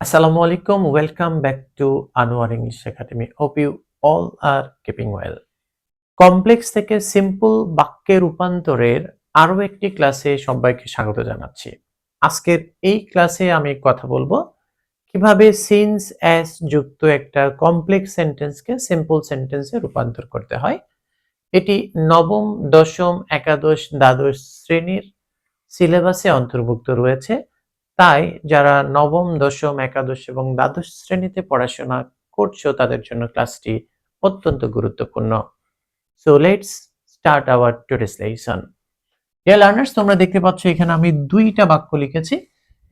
Assalamu alaikum. Welcome back to Anwar English Academy. Hope you all are keeping well. Complex থেকে simple বাক্যে রূপান্তরের আরো একটি ক্লাসে সবাইকে স্বাগত জানাচ্ছি। আজকের এই ক্লাসে আমি কথা বলবো কিভাবে সিন্স অ্যাজ যুক্ত একটা কমপ্লেক্স সেন্টেন্সকে সিম্পল সেন্টেন্সে রূপান্তর করতে হয়। এটি নবম, দশম, একাদশ, দ্বাদশ শ্রেণীর সিলেবাসে অন্তর্ভুক্ত রয়েছে। তাই যারা নবম, দশম, একাদশ এবং দ্বাদশ শ্রেণীতে পড়াশোনা করছো তাদের জন্য ক্লাসটি অত্যন্ত গুরুত্বপূর্ণ। So let's start our today's lesson. Dear learners, তোমরা দেখতে পাচ্ছ এখানে আমি দুইটা বাক্য লিখেছি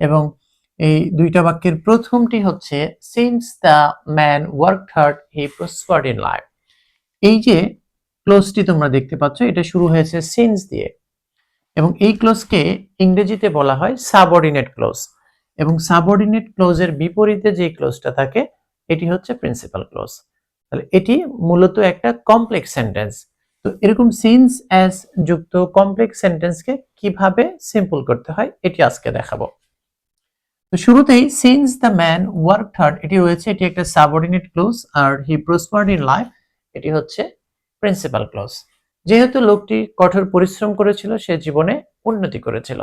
এবং এই দুইটা বাক্যের প্রথমটি হচ্ছে since the man worked hard he prospered in life. এই যে ক্লোজটি তোমরা দেখতে পাচ্ছ এটা শুরু হয়েছে সিন্স দিয়ে এবং এই ক্লোজকে ইংরেজিতে বলা হয় সাবঅর্ডিনেট ক্লোজ এবং সাবঅর্ডিনেট ক্লোজের বিপরীতে যে ক্লোজটা থাকে এটি হচ্ছে প্রিন্সিপাল ক্লোজ। তাহলে এটি মূলত একটা কমপ্লেক্স সেন্টেন্স। তো এরকম সিন্স অ্যাজ যুক্ত কমপ্লেক্স সেন্টেন্সকে কিভাবে সিম্পল করতে হয় এটি আজকে দেখাবো। তো শুরুতেই since the man worked hard এটি রয়েছে, এটি একটা সাবঅর্ডিনেট ক্লোজ, আর হি প্রসপার্ড ইন লাইফ এটি হচ্ছে প্রিন্সিপাল ক্লোজ। যেহেতু লোকটি কঠোর পরিশ্রম করেছিল সে জীবনে উন্নতি করেছিল।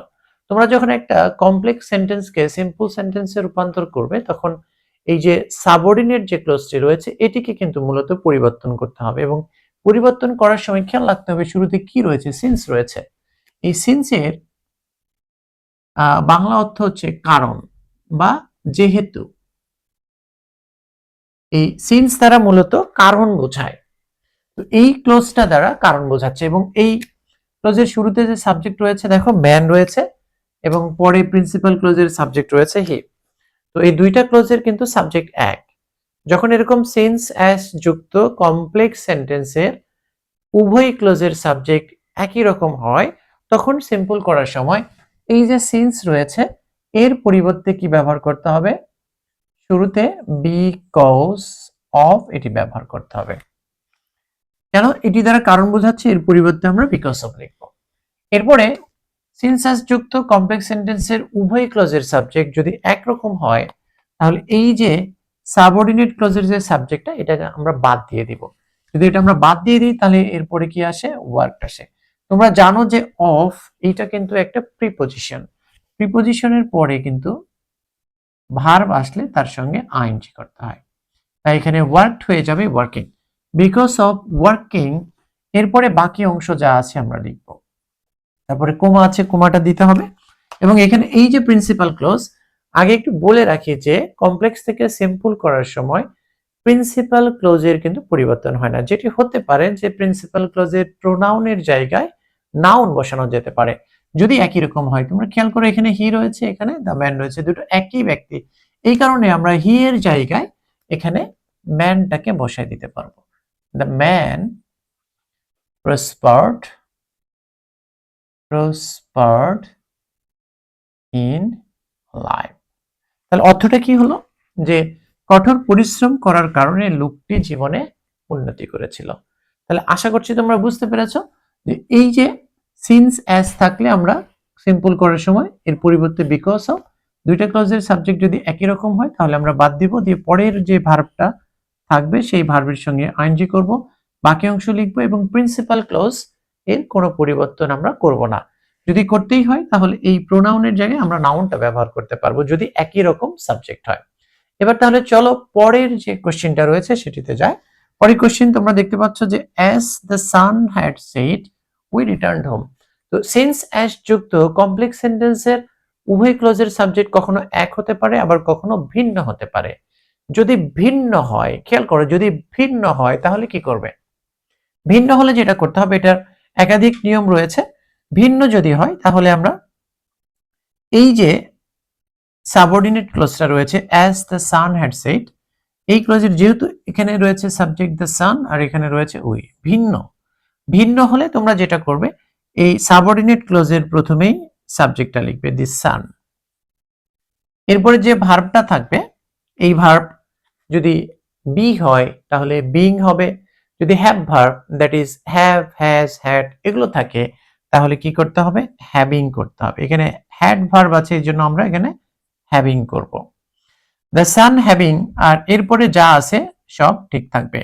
তোমরা যখন একটা কমপ্লেক্স সেন্টেন্সকে সিম্পল সেন্টেন্সে রূপান্তর করবে তখন এই যে সাবঅর্ডিনেট যে ক্লোজটি রয়েছে এটিকে কিন্তু মূলত পরিবর্তন করতে হবে এবং পরিবর্তন করার সময় খেয়াল রাখতে হবে শুরুতে কি রয়েছে, সিন্স রয়েছে। এই সিন্সের বাংলা অর্থ হচ্ছে কারণ বা যেহেতু। এই সিন্স দ্বারা মূলত কারণ বোঝায়। তো এই ক্লোজটা দ্বারা কারণ বোঝাচ্ছে এবং এই ক্লোজের শুরুতে যে সাবজেক্ট রয়েছে দেখো ম্যান রয়েছে এবং পরে প্রিন্সিপাল ক্লোজের সাবজেক্ট রয়েছে হি। তো এই দুইটা ক্লোজের কিন্তু সাবজেক্ট এক। যখন এরকম সিন্স অ্যাজ যুক্ত কমপ্লেক্স সেন্টেন্সের উভয় ক্লোজের সাবজেক্ট একই রকম হয় তখন সিম্পল করার সময় এই যে সিন্স রয়েছে এর পরিবর্তে কি ব্যবহার করতে হবে, শুরুতে বিকজ অফ এটি ব্যবহার করতে হবে। কেন? এটি দ্বারা কারণ বোঝাচ্ছে, এর পরিবর্তে আমরা বিকজ অফ লিখব। এরপরে সিন্স অ্যাজ যুক্ত কমপ্লেক্স সেন্টেন্সের উভয় ক্লজের সাবজেক্ট যদি একরকম হয় তাহলে এই যে সাবঅর্ডিনেট ক্লজের যে সাবজেক্টটা এটাকে আমরা বাদ দিয়ে দিব। যদি এটা আমরা বাদ দিয়ে দিই তাহলে এরপরে কি আসে, ওয়ার্ক আসে। তোমরা জানো যে অফ এইটা কিন্তু একটা প্রিপজিশন, প্রিপজিশনের পরে কিন্তু ভার্ব আসলে তার সঙ্গে আইএনজি করতে হয়। তাই এখানে ওয়ার্কড হয়ে যাবে ওয়ার্কিং। বিকজ অফ ওয়ার্কিং এরপরে বাকি অংশ যা আছে আমরা লিখব। তারপরে কোমা আছে, কোমাটা দিতে হবে এবং এখানে এই যে প্রিন্সিপাল ক্লোজ, আগে একটু বলে রাখি যে কমপ্লেক্স থেকে সিম্পল করার সময় প্রিন্সিপাল ক্লোজের কিন্তু পরিবর্তন হয় না। যেটি হতে পারে যে প্রিন্সিপাল ক্লোজের প্রোনাউনের জায়গায় নাউন বসানো যেতে পারে যদি একই রকম হয়। তোমরা খেয়াল করো এখানে হি রয়েছে, এখানে দ্য ম্যান রয়েছে, দুটো একই ব্যক্তি, এই কারণে আমরা হি এর জায়গায় এখানে ম্যানটাকে বসাই দিতে পারবো। The man prospered in life। তাহলে অর্থটা কি হলো, যে কঠোর পরিশ্রম করার কারণে লোকটি জীবনে উন্নতি করেছিল। তাহলে আশা করছি তোমরা বুঝতে পেরেছো যে এই যে সিন্স অ্যাজ থাকলে আমরা সিম্পল করার সময় এর পরিবর্তে বিকজ অফ, দুইটা ক্লজের সাবজেক্ট যদি একই রকম হয় তাহলে আমরা বাদ দিব, দিয়ে পরের যে ভার্বটা থাকবে সেই ভার্বের সঙ্গে আইএনজি করব, বাকি অংশ লিখবো এবং প্রিন্সিপাল ক্লজ এর কোনো পরিবর্তন আমরা করব না। যদি করতেই হয় তাহলে এই প্রোনাউনের জায়গায় আমরা নাউনটা ব্যবহার করতে পারবো যদি একই রকম সাবজেক্ট হয়। এবার তাহলে চলো পরের যে কোশ্চেনটা রয়েছে সেটিতে যাই। পরের কোশ্চেন তোমরা দেখতে পাচ্ছ যে as the sun had said we returned home. তো সিন্স অ্যাজ যুক্ত কমপ্লেক্স সেন্টেন্সের উভয় ক্লজের সাবজেক্ট কখনো এক হতে পারে আবার কখনো ভিন্ন হতে পারে। যদি ভিন্ন হয়, খেয়াল করো, যদি ভিন্ন হয় তাহলে কি করবে? ভিন্ন হলে যেটা করতে হবে, এটার একাধিক নিয়ম রয়েছে। ভিন্ন যদি হয় তাহলে আমরা এই যে সাবঅর্ডিনেট ক্লজটা রয়েছে as the sun had said, এই ক্লজের যেহেতু এখানে রয়েছে সাবজেক্ট দ্য সান আর এখানে রয়েছে উই, ভিন্ন ভিন্ন হলে তোমরা যেটা করবে এই সাবঅর্ডিনেট ক্লজের প্রথমেই সাবজেক্টটা লিখবে দি সান। এরপরে যে ভার্বটা থাকবে এই ভার্ব যদি বি হয় তাহলে বিং হবে। যদি have verb that is have, has, had এগুলো থাকে তাহলে কি করতে হবে, হ্যাভিং করতে হবে। এখানে হ্যাড ভার্ব আছে এই জন্য আমরা এখানে হ্যাভিং করব। দ্য সান হ্যাভিং, আর এরপরে যা আছে সব ঠিক থাকবে।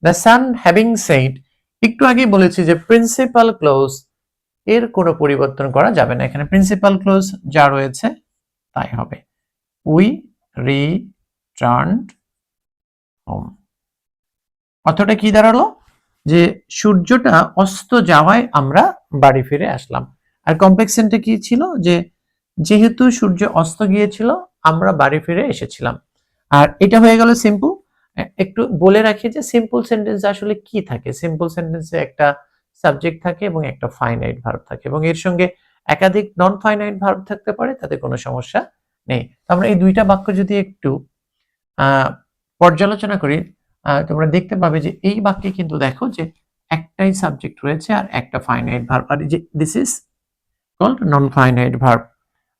দ্য সান হ্যাভিং সেড, একটু আগেই বলেছি যে প্রিন্সিপাল ক্লোজ এর কোনো পরিবর্তন করা যাবে না, এখানে প্রিন্সিপাল ক্লোজ যা রয়েছে তাই হবে। We returned home. অর্থটা কি দাঁড়ালো? যে সূর্যটা অস্ত যাওয়ায় আমরা বাড়ি ফিরে আসলাম। আর কমপ্লেক্সনটা কি ছিল? যে যেহেতু সূর্য অস্ত গিয়েছিল আমরা বাড়ি ফিরে এসেছিলাম। আর এটা হয়ে গেল সিম্পল। একটু বলে রাখি যে সিম্পল সেন্টেন্স আসলে কি থাকে। সিম্পল সেন্টেন্সে একটা সাবজেক্ট থাকে এবং একটা ফাইনাইট ভার্ব থাকে, এবং এর সঙ্গে একাধিক নন ফাইনাইট ভার্ব থাকতে পারে, তাতে কোনো সমস্যা নেই। তো আমরা এই দুইটা বাক্য যদি একটু পর্যালোচনা করি, তোমরা দেখতে পাবে যে এই বাক্যে কিন্তু দেখো যে একটাই সাবজেক্ট রয়েছে আর একটা ফাইনাইট ভার্ব, আর যে this is called non finite verb.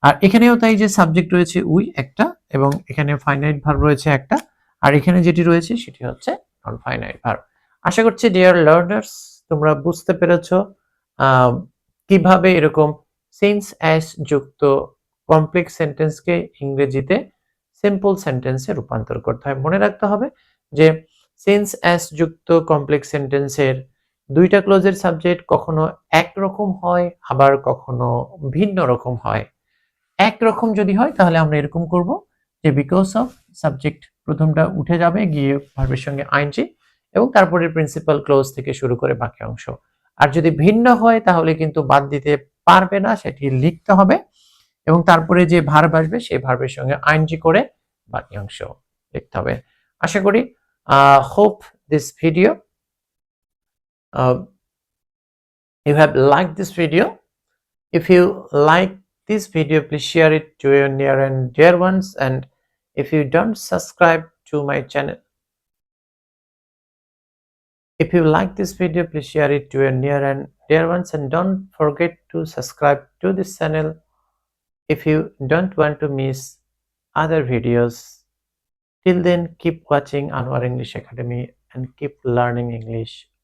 আর এখানেও তাই, যে সাবজেক্ট রয়েছে উই একটা, এবং এখানে ফাইনাইট ভার্ব রয়েছে একটা, আর এখানে যেটি রয়েছে সেটি হচ্ছে নন ফাইনাইট ভার্ব। আশা করছি ডিয়ার লার্নার্স তোমরা বুঝতে পেরেছো কিভাবে এরকম সিন্স অ্যাস যুক্ত কমপ্লেক্স সেন্টেন্সকে ইংরেজিতে সিম্পল সেন্টেন্সে রূপান্তর করতে হয়। মনে রাখতে হবে যে সিন্স অ্যাস যুক্ত কমপ্লেক্স সেন্টেন্সের দুইটা ক্লোজের সাবজেক্ট কখনো একরকম হয়, আবার কখনো ভিন্ন রকম হয়। একরকম যদি হয় তাহলে আমরা এরকম করব যে বিকজ অফ সাবজেক্ট প্রথমটা উঠে যাবে গিয়ে ভার্বের সঙ্গে আইএনজি, এবং তারপরে প্রিন্সিপাল ক্লোজ থেকে শুরু করে বাকি অংশ। আর যদি ভিন্ন হয় তাহলে কিন্তু বাদ দিতে পারবে না, সেটি লিখতে হবে, এবং তারপরে যে ভার্ব আসবে সেই ভার্বের সঙ্গে আইএনজি করে বাকি অংশ লিখতে হবে। আশা করি hope this video you have liked this video. If you like this video, please share it to your near and dear ones, and if you don't subscribe to my channel, if you like this video, please share it to your near and dear ones, and don't forget to subscribe to this channel if you don't want to miss other videos. Till then, keep watching Anwar English Academy and keep learning English